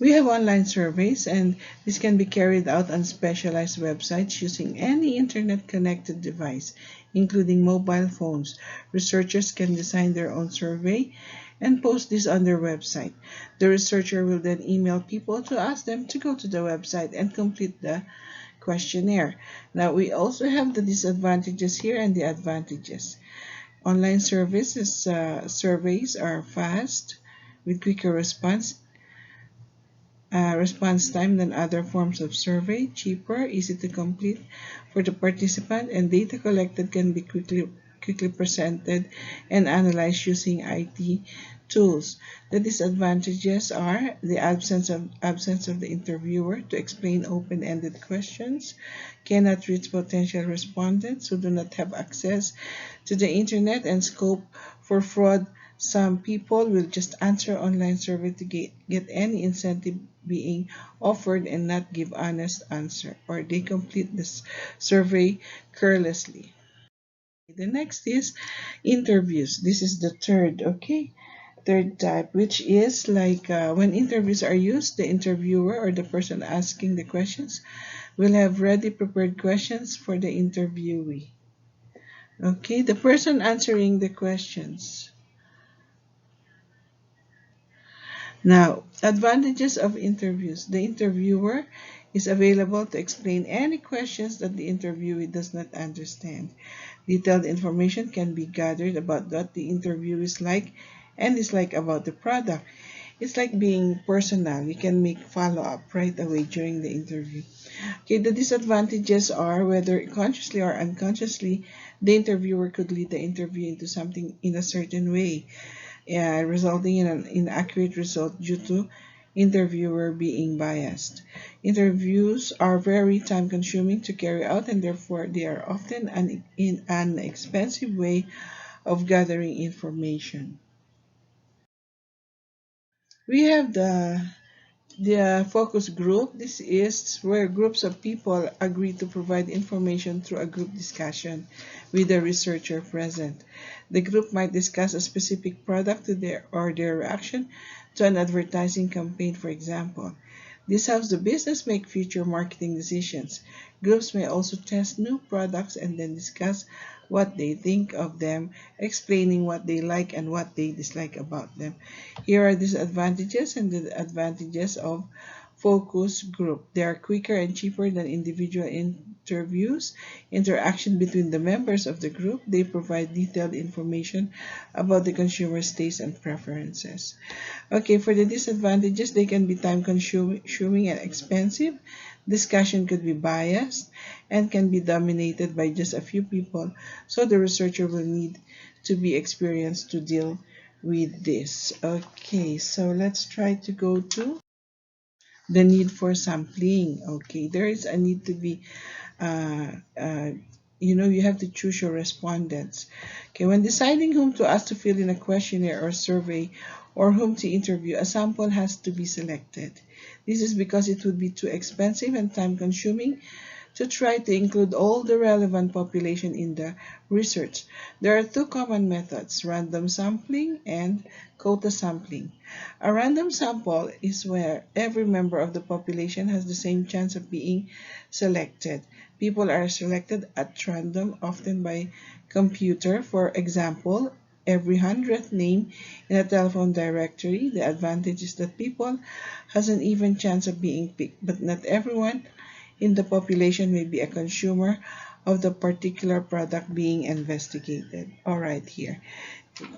We have online surveys, and this can be carried out on specialized websites using any internet-connected device, including mobile phones. Researchers can design their own survey and post this on their website. The researcher will then email people to ask them to go to the website and complete the questionnaire. Now, we also have the disadvantages here and the advantages. Online surveys are fast with quicker response time than other forms of survey, cheaper, easy to complete for the participant, and data collected can be quickly presented and analyzed using IT tools. The disadvantages are the absence of the interviewer to explain open-ended questions, cannot reach potential respondents who do not have access to the internet, and scope for fraud. Some people will just answer online survey to get any incentive being offered and not give honest answer, or they complete this survey carelessly. The next is interviews. This is the third type, which is like when interviews are used, the interviewer or the person asking the questions will have ready prepared questions for the interviewee. Okay, the person answering the questions. Now, advantages of interviews. The interviewer is available to explain any questions that the interviewee does not understand. Detailed information can be gathered about what the interview is like and dislike about the product. It's like being personal. You can make follow-up right away during the interview. Okay, the disadvantages are whether consciously or unconsciously, the interviewer could lead the interview into something in a certain way, resulting in an inaccurate result due to interviewer being biased. Interviews are very time consuming to carry out, and therefore they are often an expensive way of gathering information. We have the focus group. This is where groups of people agree to provide information through a group discussion with the researcher present. The group might discuss a specific product or their reaction to an advertising campaign, for example. This helps the business make future marketing decisions. Groups may also test new products and then discuss what they think of them, explaining what they like and what they dislike about them. Here are the advantages and the advantages of focus group. They are quicker and cheaper than individual interviews. Interaction between the members of the group. They provide detailed information about the consumer's taste and preferences. Okay, for the disadvantages, they can be time consuming and expensive. Discussion could be biased and can be dominated by just a few people, so the researcher will need to be experienced to deal with this. Okay, so let's try to go to the need for sampling. Okay, there is a need to be uh, uh, you have to choose your respondents. Okay, when deciding whom to ask to fill in a questionnaire or survey or whom to interview, a sample has to be selected. This is because it would be too expensive and time consuming to try to include all the relevant population in the research. There are two common methods, random sampling and quota sampling. A random sample is where every member of the population has the same chance of being selected. People are selected at random, often by computer. For example, every 100th name in a telephone directory. The advantage is that people has an even chance of being picked, but not everyone in the population may be a consumer of the particular product being investigated. All right, here.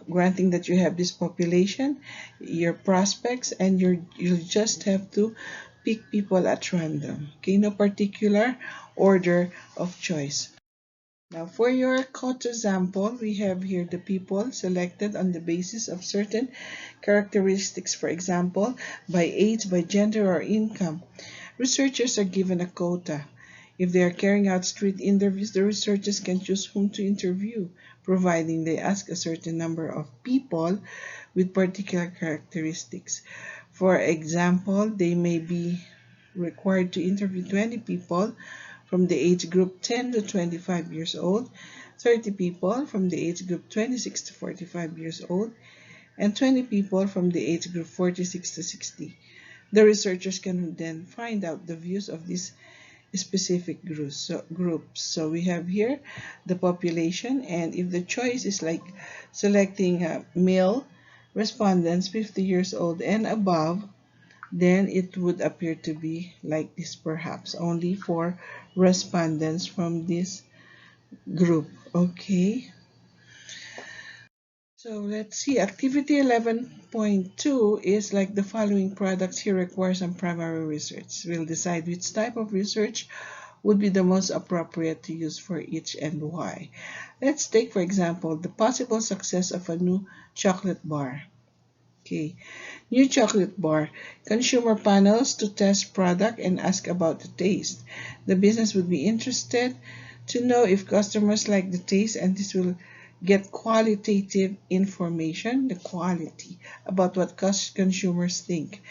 Granting that you have this population, your prospects, and you'll just have to pick people at random. Okay, no particular order of choice. Now, for your quota sample, we have here the people selected on the basis of certain characteristics, for example, by age, by gender, or income. Researchers are given a quota. If they are carrying out street interviews, the researchers can choose whom to interview, providing they ask a certain number of people with particular characteristics. For example, they may be required to interview 20 people from the age group 10 to 25 years old, 30 people from the age group 26 to 45 years old, and 20 people from the age group 46 to 60. The researchers can then find out the views of these specific groups. So we have here the population, and if the choice is like selecting male respondents 50 years old and above, then it would appear to be like this, perhaps only for respondents from this group. Okay, so let's see. Activity 11.2 is like the following products here require some primary research. We'll decide which type of research would be the most appropriate to use for each and why. Let's take, for example, the possible success of a new chocolate bar. Okay, new chocolate bar. Consumer panels to test product and ask about the taste. The business would be interested to know if customers like the taste, and this will get qualitative information, the quality, about what consumers think.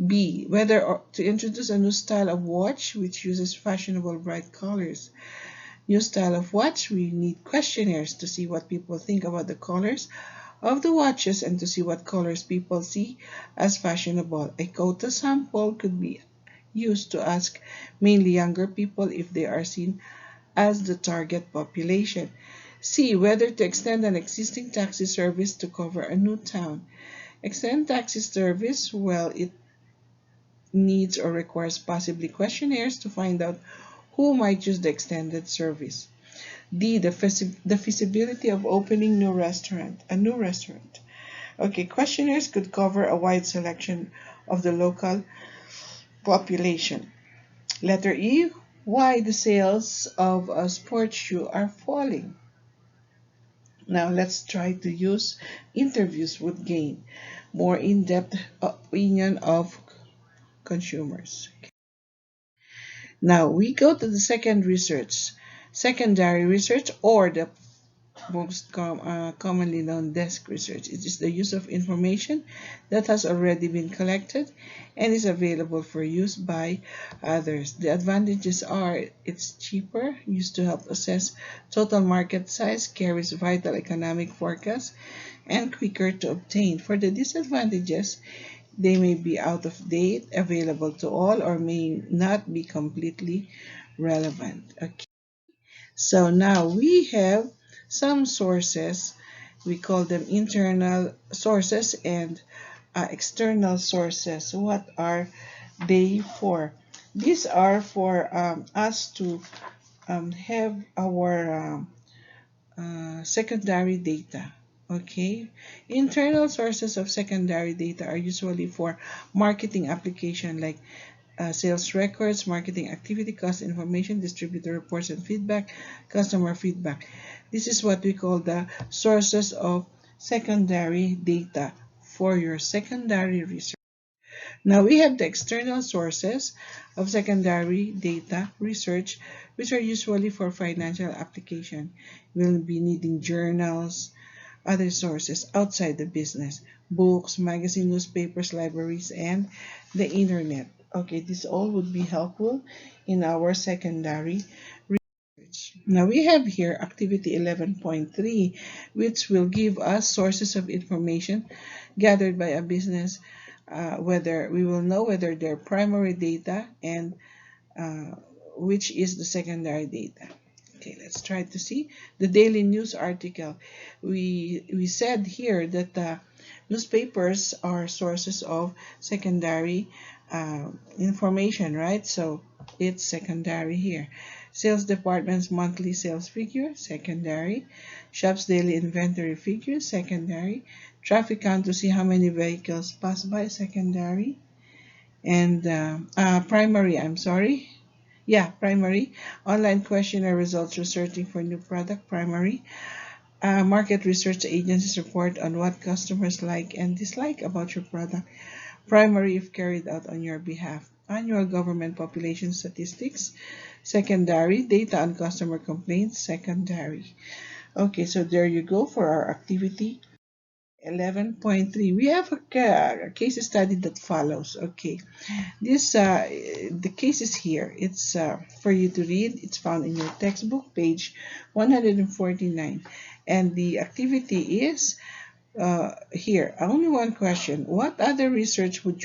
B, whether to introduce a new style of watch which uses fashionable bright colors. New style of watch, we need questionnaires to see what people think about the colors of the watches and to see what colors people see as fashionable. A quota sample could be used to ask mainly younger people if they are seen as the target population. C, whether to extend an existing taxi service to cover a new town. Extend taxi service, well, it needs or requires possibly questionnaires to find out who might use the extended service. D, the feasibility of opening a new restaurant. Okay, questionnaires could cover a wide selection of the local population. Letter E, why the sales of a sports shoe are falling. Now let's try to use interviews would gain more in-depth opinion of consumers. Now we go to the secondary research, or the most commonly known desk research. It is the use of information that has already been collected and is available for use by others. The advantages are it's cheaper, used to help assess total market size, carries vital economic forecasts, and quicker to obtain. For the disadvantages, they may be out of date, available to all, or may not be completely relevant. Okay. So now we have some sources. We call them internal sources and external sources. What are they for? These are for us to have our secondary data. Okay, internal sources of secondary data are usually for marketing application like sales records, marketing activity, cost information, distributor reports and feedback, customer feedback. This is what we call the sources of secondary data for your secondary research. Now we have the external sources of secondary data research, which are usually for financial application. We'll be needing journals, other sources outside the business, books, magazine, newspapers, libraries, and the internet. Okay, this all would be helpful in our secondary research. Now we have here activity 11.3, which will give us sources of information gathered by a business, whether we will know whether they're primary data and uh, which is the secondary data. Okay, let's try to see the daily news article. We said here that the newspapers are sources of secondary information, right? So it's secondary here. Sales department's monthly sales figure, secondary. Shop's daily inventory figure, secondary. Traffic count to see how many vehicles pass by, secondary. And primary, I'm sorry. Yeah, primary. Online questionnaire results researching for new product, primary. Market research agencies report on what customers like and dislike about your product, primary if carried out on your behalf. Annual government population statistics, secondary. Data on customer complaints, secondary. Okay, so there you go for our activity 11.3. We have a case study that follows. Okay, this the case is here. It's for you to read. It's found in your textbook, page 149, and the activity is here. Only one question: what other research would you